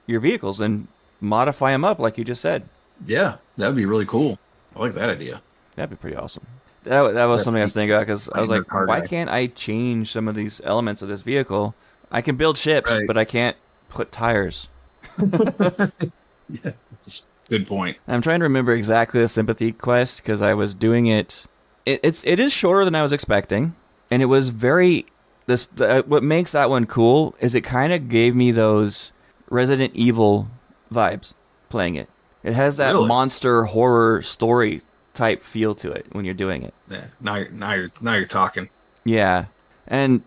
vehicles and modify them up, like you just said. yeah, that would be really cool. I like that idea. That'd be pretty awesome. That was That's something I was me. thinking about because I was I'm a like, car why guy, can't I change some of these elements of this vehicle? I can build ships, right? but I can't put tires. Yeah, that's a good point. I'm trying to remember exactly the sympathy quest because I was doing it. It is shorter than I was expecting, and it was very. What makes that one cool is it kind of gave me those Resident Evil vibes playing it. It has that Really? monster horror story type feel to it when you're doing it. Yeah. Now you're talking. Yeah, and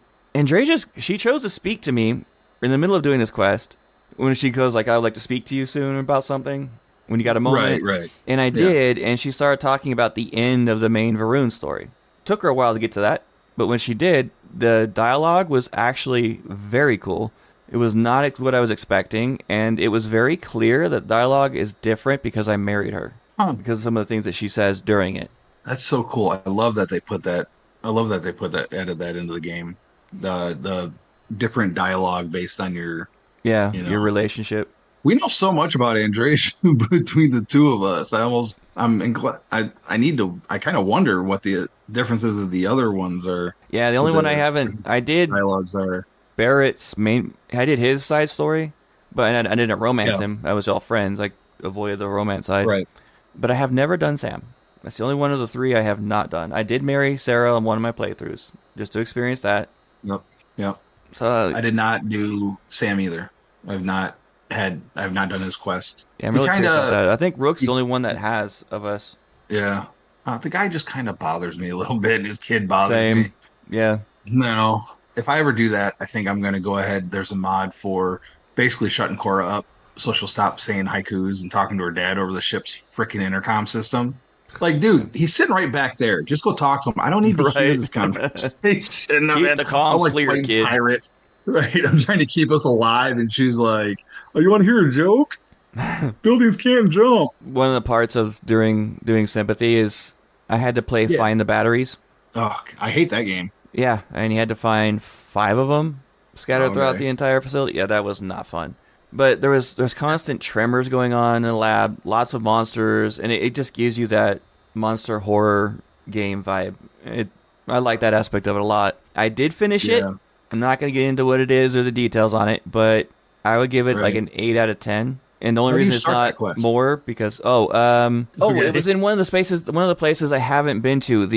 Dre just she chose to speak to me in the middle of doing this quest when she goes like, "I would like to speak to you soon about something." When you got a Right, moment, right. and I Yeah. did, and she started talking about the end of the main Varun story. Took her a while to get to that, but when she did, the dialogue was actually very cool. It was not what I was expecting, and it was very clear that dialogue is different because I married her Huh. because of some of the things that she says during it. That's so cool. I love that they put that. I love that they put that added that into the game. The different dialogue based on your, Yeah, you your know, relationship. we know so much about Andres between the two of us. I need to I kind of wonder what the differences of the other ones are, Yeah, the what only one I the haven't, I did dialogues are. Barrett's main. I did his side story, but I didn't romance Yeah, him. I was all friends. I avoided the romance side. right. But I have never done Sam. That's the only one of the three I have not done. I did marry Sarah on one of my playthroughs just to experience that. Yep. Yep. So I did not do Sam either. I've not done his quest. yeah, I'm He really kind curious about of that. I think Rook's the he only one that has of us. yeah. The guy just kind of bothers me a little bit. His kid bothers Same. me. Yeah. No, if I ever do that, I think I'm going to go ahead. There's a mod for basically shutting Cora up so she'll stop saying haikus and talking to her dad over the ship's freaking intercom system. Like, dude, he's sitting right back there. Just go talk to him. I don't need to hear Right. this conversation. I Keep mean, the I'm comms like clear, playing kid. pirates, right? I'm trying to keep us alive, and she's like, "Oh, you want to hear a joke? Buildings can't jump." One of the parts of during doing sympathy is I had to play Yeah. find the batteries. Oh, I hate that game. Yeah, and you had to find 5 of them scattered throughout Okay. the entire facility. Yeah, that was not fun. But there's constant tremors going on in the lab, lots of monsters, and it just gives you that monster horror game vibe. I like that aspect of it a lot. I did finish it. Yeah. I'm not going to get into what it is or the details on it, but I would give it like Right. an 8 out of 10. And the only How do you reason it's start that not quest? more because it Okay. was in one of the places I haven't been to.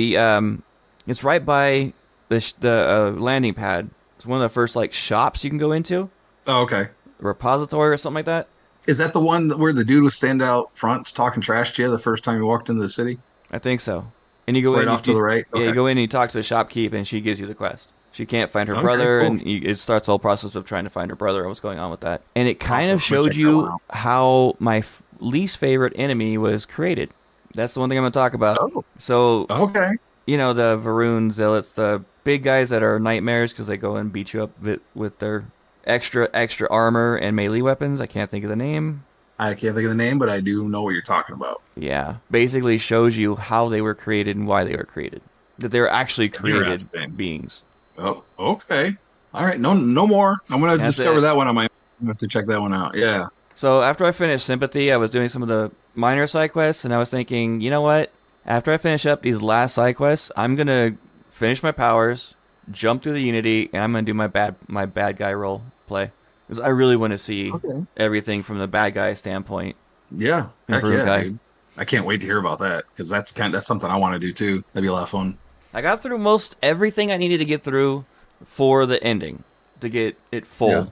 It's right by the landing pad. It's one of the first like shops you can go into, Oh, okay. a repository or something like that. Is that the one where the dude was standing out front talking trash to you the first time you walked into the city? I think so. And you go Right in, off to the right? yeah, you Okay. go in and you talk to the shopkeep, and she gives you the quest. She can't find her Okay, brother, cool. and it starts the whole process of trying to find her brother and what's going on with that. And it kind Awesome. of I'm gonna showed check that one you out. how my least favorite enemy was created. That's the one thing I'm going to talk about. Oh, So, okay. the Varun Zealots, the big guys that are nightmares because they go and beat you up with their extra armor and melee weapons. I can't think of the name. I can't think of the name, but I do know what you're talking about. Yeah, basically shows you how they were created and why they were created. That they were actually created Interesting. beings. Oh, okay. All right. No, no more. I'm gonna That's discover it. that one on my own. I'm gonna have to check that one out. Yeah. So after I finished Sympathy, I was doing some of the minor side quests, and I was thinking, you know what? After I finish up these last side quests, I'm gonna finish my powers, jump through the Unity, and I'm gonna do my bad guy role play. Because I really want to see Okay. everything from the bad guy standpoint. Yeah. Heck Improved yeah, guy. dude. I can't wait to hear about that because that's something I want to do too. That'd be a lot of fun. I got through most everything I needed to get through for the ending to get it full Yeah.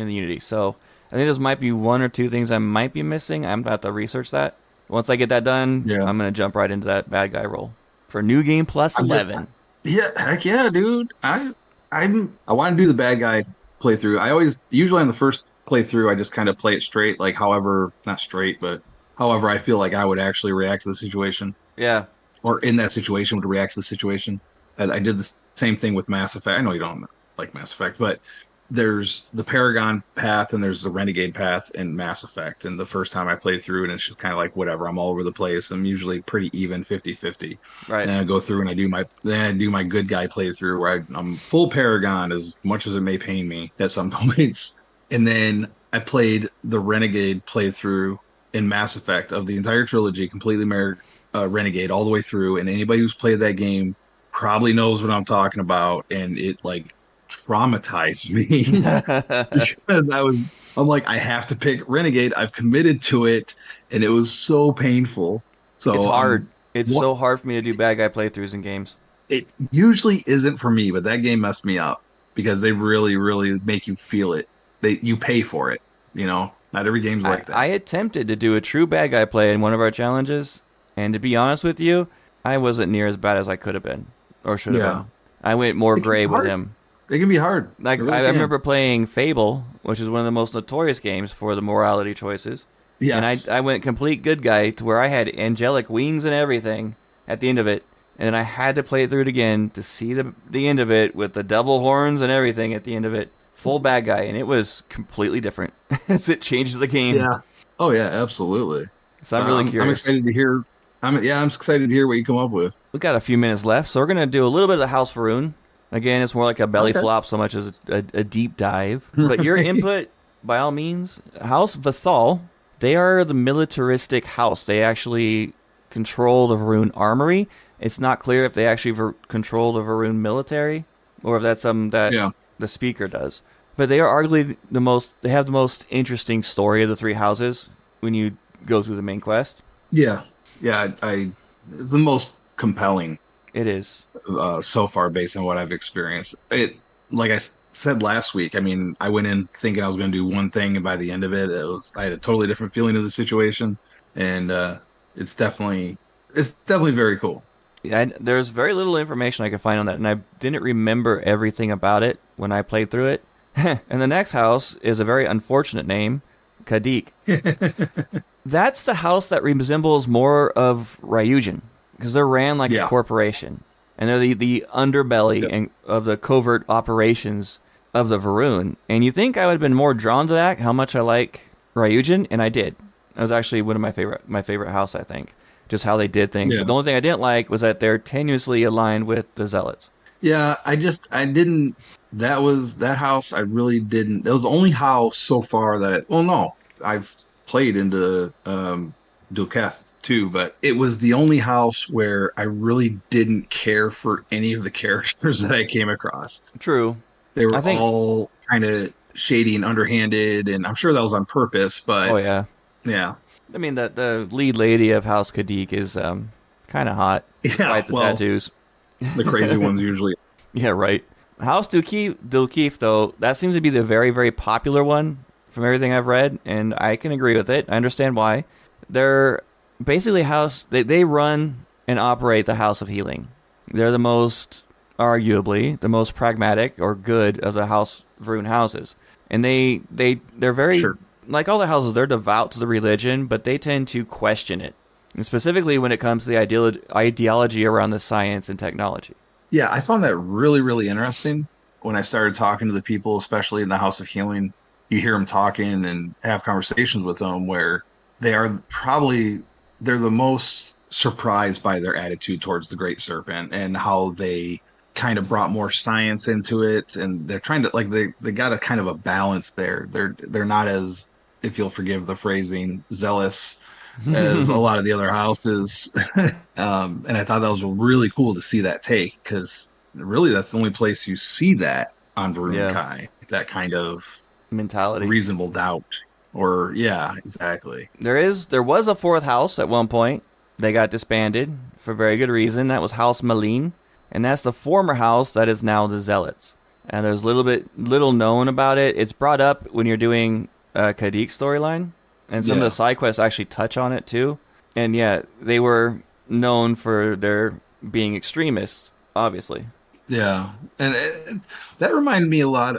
in the Unity. So I think there's might be 1 or 2 things I might be missing. I'm about to research that. Once I get that done, Yeah. I'm gonna jump right into that bad guy role for New Game Plus I'm just 11. Yeah, heck yeah, dude. I want to do the bad guy playthrough. I always usually on the first playthrough, I just kind of play it straight, like however, not straight, but however I feel like I would actually react to the situation, Yeah. or in that situation would react to the situation. I did the same thing with Mass Effect. I know you don't like Mass Effect, but there's the Paragon path and there's the Renegade path in Mass Effect. And the first time I played through, and it's just kind of like whatever. I'm all over the place. I'm usually pretty even 50-50. Right. And I go through and I do my good guy playthrough where I'm full Paragon as much as it may pain me at some points. And then I played the Renegade playthrough in Mass Effect of the entire trilogy, completely Renegade all the way through, and anybody who's played that game probably knows what I'm talking about, and it like traumatized me because I'm like, I have to pick Renegade. I've committed to it, and it was so painful. It's So hard. I'm It's what so hard for me to do bad guy playthroughs in games. it usually isn't for me, but that game messed me up because they really, really make you feel it. You pay for it, Not every game's like I that. attempted to do a true bad guy play in one of our challenges, and to be honest with you, I wasn't near as bad as I could have been or should have Yeah. been. I went more It can be gray with hard. him. It can be hard. It Like really I can. remember playing Fable, which is one of the most notorious games for the morality choices, and I Yes. I went complete good guy to where I had angelic wings and everything at the end of it, and then I had to play it through it again to see the end of it with the double horns and everything at the end of it, full bad guy, and it was completely different as it changes the game. Yeah. Oh yeah, absolutely. So So I'm really I'm curious. excited to hear. I'm excited to hear what you come up with. We got a few minutes left, so we're gonna do a little bit of the House Faroon. Again, it's more like a belly Okay. flop so much as a deep dive. But your Right. input, by all means, House Vathal. They are the militaristic house. They actually control the Varun armory. It's not clear if they actually control the Varun military or if that's something that Yeah. the speaker does. But they are arguably the most. They have the most interesting story of the three houses when you go through the main quest. Yeah. Yeah. It's the most compelling It is so far based on what I've experienced. Like said last week. I mean, I went in thinking I was going to do one thing, and by the end of it, I had a totally different feeling of the situation, and it's definitely it's definitely very cool. Yeah, there's very little information I could find on that, and I didn't remember everything about it when I played through it. And the next house is a very unfortunate name, Kadik. That's the house that resembles more of Ryujin, because they're ran like a Yeah. corporation, and they're the underbelly Yep. and of the covert operations of the Varun. And you think I would have been more drawn to that, how much I like Ryujin, and I did. That was actually one of my favorite house, I think. Just how they did things. Yeah. The only thing I didn't like was that they're tenuously aligned with the Zealots. Yeah, I didn't. That house. I really didn't. That was the only house so far well, no, I've played into Duketh too, but it was the only house where I really didn't care for any of the characters that I came across. True. They I were think. all kind of shady and underhanded, and I'm sure that was on purpose, Oh but yeah. yeah. I mean, the lead lady of House Kadik is kind of hot, Yeah, despite the well, tattoos. the crazy ones usually. Yeah, right. House Dulkeef, though, that seems to be the very, very popular one from everything I've read, and I can agree with it. I understand why. They're basically they run and operate the House of Healing. They're the most, arguably, the most pragmatic or good of the House Vroon houses. And they're very, Sure. like all the houses, they're devout to the religion, but they tend to question it. And specifically when it comes to the ideology around the science and technology. Yeah, I found that really, really interesting when I started talking to the people, especially in the House of Healing. You hear them talking and have conversations with them where they are probably they're the most surprised by their attitude towards the Great Serpent and how they kind of brought more science into it, and they're trying to like they got a kind of a balance there. They're not as, if you'll forgive the phrasing, zealous as a lot of the other houses. And I thought that was really cool to see that take because really that's the only place you see that on Varun Yeah, Kai, that kind of mentality. reasonable doubt. Or yeah, exactly. There was a fourth house at one point. They got disbanded for very good reason. That was House Malin, and that's the former house that is now the Zealots. And there's little known about it. It's brought up when you're doing Kadik's storyline, and some of the Yeah. side quests actually touch on it too. And yeah, they were known for their being extremists, obviously. Yeah. And that reminded me a lot.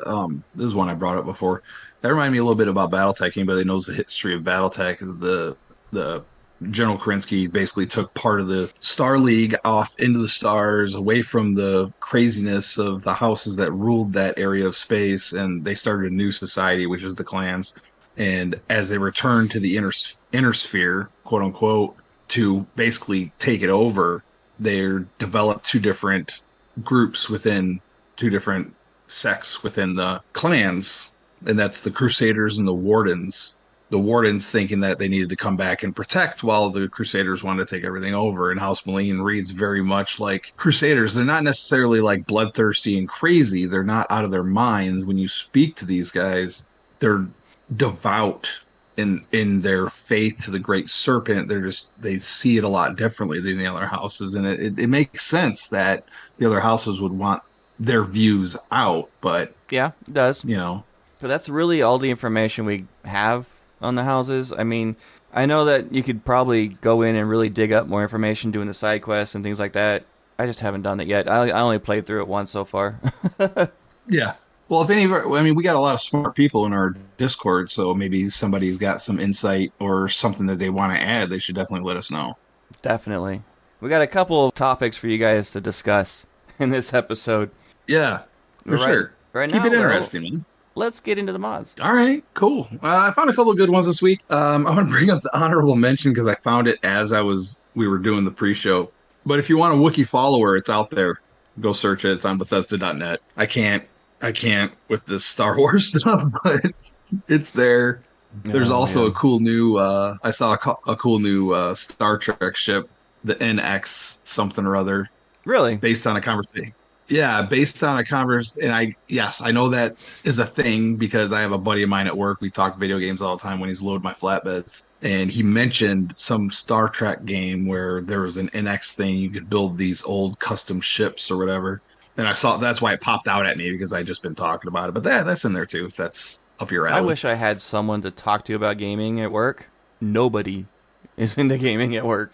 This is one I brought up before. That reminded me a little bit about BattleTech. Anybody that knows the history of BattleTech, the General Kerensky basically took part of the Star League off into the stars, away from the craziness of the houses that ruled that area of space, and they started a new society, which is the clans. And as they returned to the inner sphere, quote unquote, to basically take it over, they developed two different groups within two different sects within the clans, and that's the Crusaders and the Wardens. The Wardens thinking that they needed to come back and protect, while the Crusaders wanted to take everything over. And House Malign reads very much like Crusaders. They're not necessarily like bloodthirsty and crazy. They're not out of their minds. When you speak to these guys, they're devout in their faith to the Great Serpent. They see it a lot differently than the other houses, and it makes sense that the other houses would want their views out, but Yeah, it does. you know, But that's really all the information we have on the houses. I mean, I know that you could probably go in and really dig up more information doing the side quests and things like that. I just haven't done it yet. I only played through it once so far. yeah. Well, if any of our, I mean, we got a lot of smart people in our Discord, so maybe somebody's got some insight or something that they want to add. They should definitely let us know. Definitely. We got a couple of topics for you guys to discuss in this episode. Yeah, But for sure. right Keep now, it though, interesting, man. let's get into the mods. All right, cool. I found a couple of good ones this week. I'm gonna bring up the honorable mention because I found it as we were doing the pre-show. But if you want a Wookiee follower, it's out there. Go search it. It's on Bethesda.net. I can't with this Star Wars stuff, but it's there. There's Oh, also yeah. a cool new. I saw a cool new Star Trek ship, the NX something or other, Really? based on a conversation. Yeah, based on a converse, and yes, I know that is a thing because I have a buddy of mine at work. We talk video games all the time when he's loading my flatbeds, and he mentioned some Star Trek game where there was an NX thing you could build these old custom ships or whatever. And I saw that's why it popped out at me because I just been talking about it. But that's in there too if that's up your I alley. wish I had someone to talk to about gaming at work. Nobody is into gaming at work.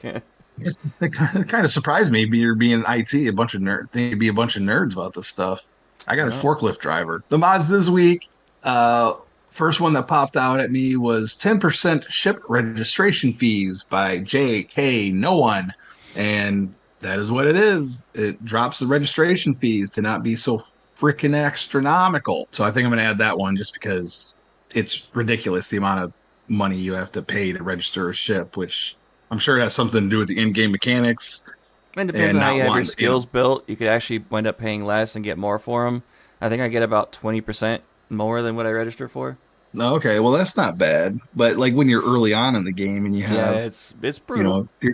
It kind of surprised me being IT, a bunch of nerd, think be a bunch of nerds about this stuff. I got a No. forklift driver. The mods this week, uh, first one that popped out at me was 10% ship registration fees by J.K. No one, and that is what it is. It drops the registration fees to not be so freaking astronomical. So I think I'm going to add that one just because it's ridiculous the amount of money you have to pay to register a ship, which I'm sure it has something to do with the in-game mechanics It depends and on how not you have your wanting, skills built. You could actually wind up paying less and get more for them. I think I get about 20% more than what I register for. no, okay, well that's not bad. But like when you're early on in the game and you Yeah, have, it's you brutal. know,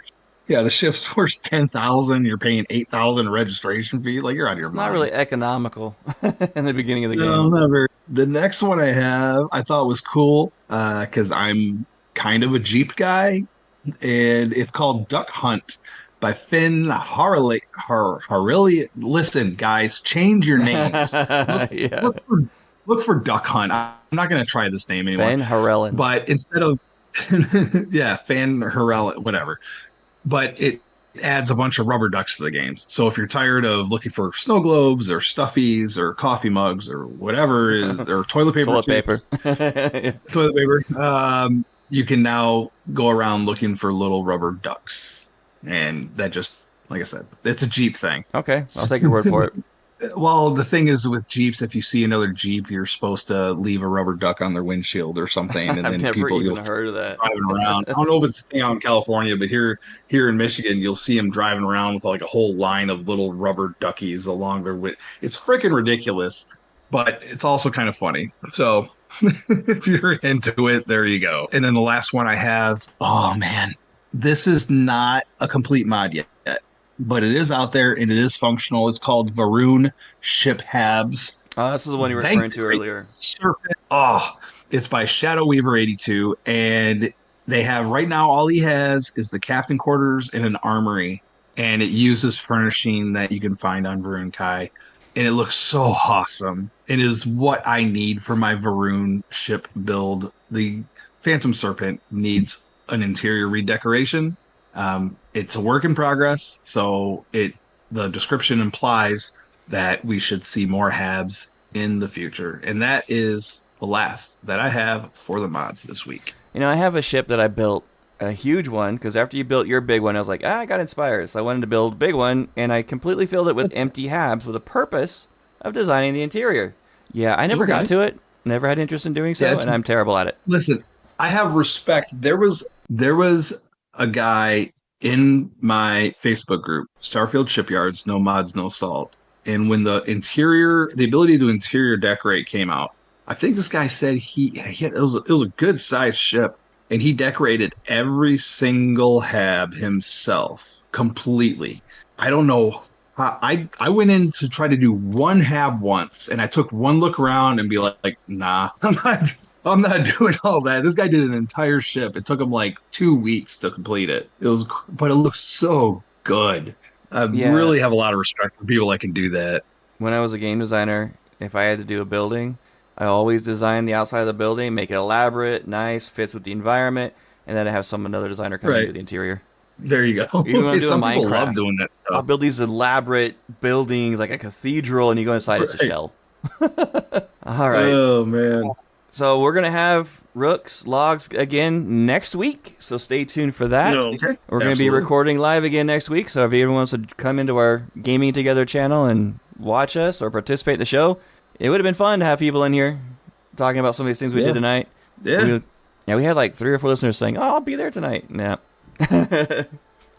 yeah, the ship's worth 10,000, you're paying 8,000 registration fee, like you're out of your It's not mind. really economical in the beginning of the game. No, never. The next one I thought was cool because I'm kind of a Jeep guy, and it's called Duck Hunt by Finn Harley. Listen, guys, change your names. Look, Yeah. look for look for Duck Hunt. I'm not going to try this name anymore. Van Harellen. But instead of yeah, Fan Harrell, whatever. But it adds a bunch of rubber ducks to the games. So if you're tired of looking for snow globes or stuffies or coffee mugs or whatever or toilet paper Toilet paper. tubes, toilet paper. You can now go around looking for little rubber ducks, and that just, like I said, it's a Jeep thing. Okay, I'll take your word for it. Well, the thing is with Jeeps, if you see another Jeep, you're supposed to leave a rubber duck on their windshield or something, and I've then never people even you'll see heard of that. driving around. I don't know if it's a thing out in California, but here in Michigan, you'll see them driving around with like a whole line of little rubber duckies along their way. It's freaking ridiculous, but it's also kind of funny. So if you're into it, there you go. And then the last one I have, oh man, this is not a complete mod yet, but it is out there and it is functional. It's called Varun Ship Habs. Oh, this is the one you were Thank referring the to great earlier. serpent. Oh, it's by Shadow Weaver 82, and they have right now all he has is the captain quarters and an armory, and it uses furnishing that you can find on Varun Kai, and it looks so awesome. It is what I need for my Varun ship build. The Phantom Serpent needs an interior redecoration. It's a work in progress, so the description implies that we should see more Habs in the future, and that is the last that I have for the mods this week. I have a ship that I built, a huge one, because after you built your big one, I was like, I got inspired. So I wanted to build a big one, and I completely filled it with empty habs with a purpose of designing the interior. Yeah, I never got Okay. to it. Never had interest in doing Yeah, so, and I'm terrible at it. listen, I have respect. There was a guy in my Facebook group, Starfield Shipyards, no mods, no salt. And when the ability to interior decorate came out, I think this guy said he had, it was a good sized ship, and he decorated every single hab himself completely. I don't know. I went in to try to do one hab once, and I took one look around and be like, nah, I'm not doing all that. This guy did an entire ship. It took him like 2 weeks to complete it. But it looks so good. I Yeah, really have a lot of respect for people that can do that. when I was a game designer, if I had to do a building, I always design the outside of the building, make it elaborate, nice, fits with the environment, and then I have another designer come in and Right. do the interior. There you Even when go. I'm doing Some people love Minecraft, doing that I'll stuff. build these elaborate buildings like a cathedral, and you go inside, it's a Right. shell. All right. Oh man. So we're gonna have Rooks logs again next week. So stay tuned for that. No. Okay. We're gonna be Absolutely. recording live again next week. So if anyone wants to come into our Gaming Together channel and watch us or participate in the show, it would have been fun to have people in here talking about some of these things we Yeah. did tonight. Yeah. We had like 3 or 4 listeners saying, "Oh, I'll be there tonight." Nah.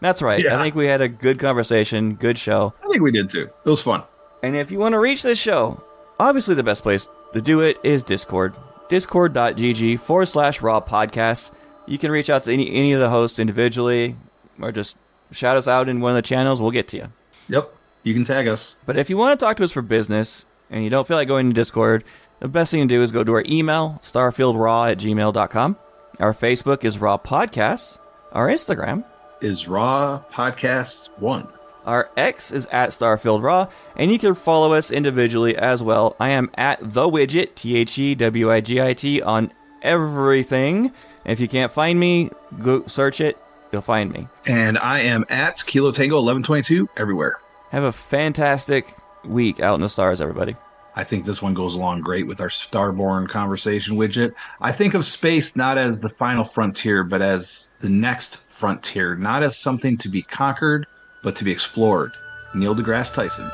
That's right. I Yeah. think we had a good conversation, good show. I think we did too. It was fun. And if you want to reach this show, obviously the best place to do it is Discord. Discord.gg/raw podcasts. You can reach out to any of the hosts individually or just shout us out in one of the channels. We'll get to you. Yep. You can tag us. But if you want to talk to us for business and you don't feel like going to Discord, the best thing to do is go to our email, starfieldraw@gmail.com. Our Facebook is Raw Podcasts. Our Instagram, Is Raw Podcast 1. our X is at Starfield Raw, and you can follow us individually as well. I am at the Wigit, THEWIGIT, on everything. If you can't find me, go search it. You'll find me. And I am at Kilo Tango 1122 everywhere. Have a fantastic week out in the stars, everybody. I think this one goes along great with our Starborn conversation widget. I think of space not as the final frontier, but as the next frontier, not as something to be conquered, but to be explored. Neil deGrasse Tyson.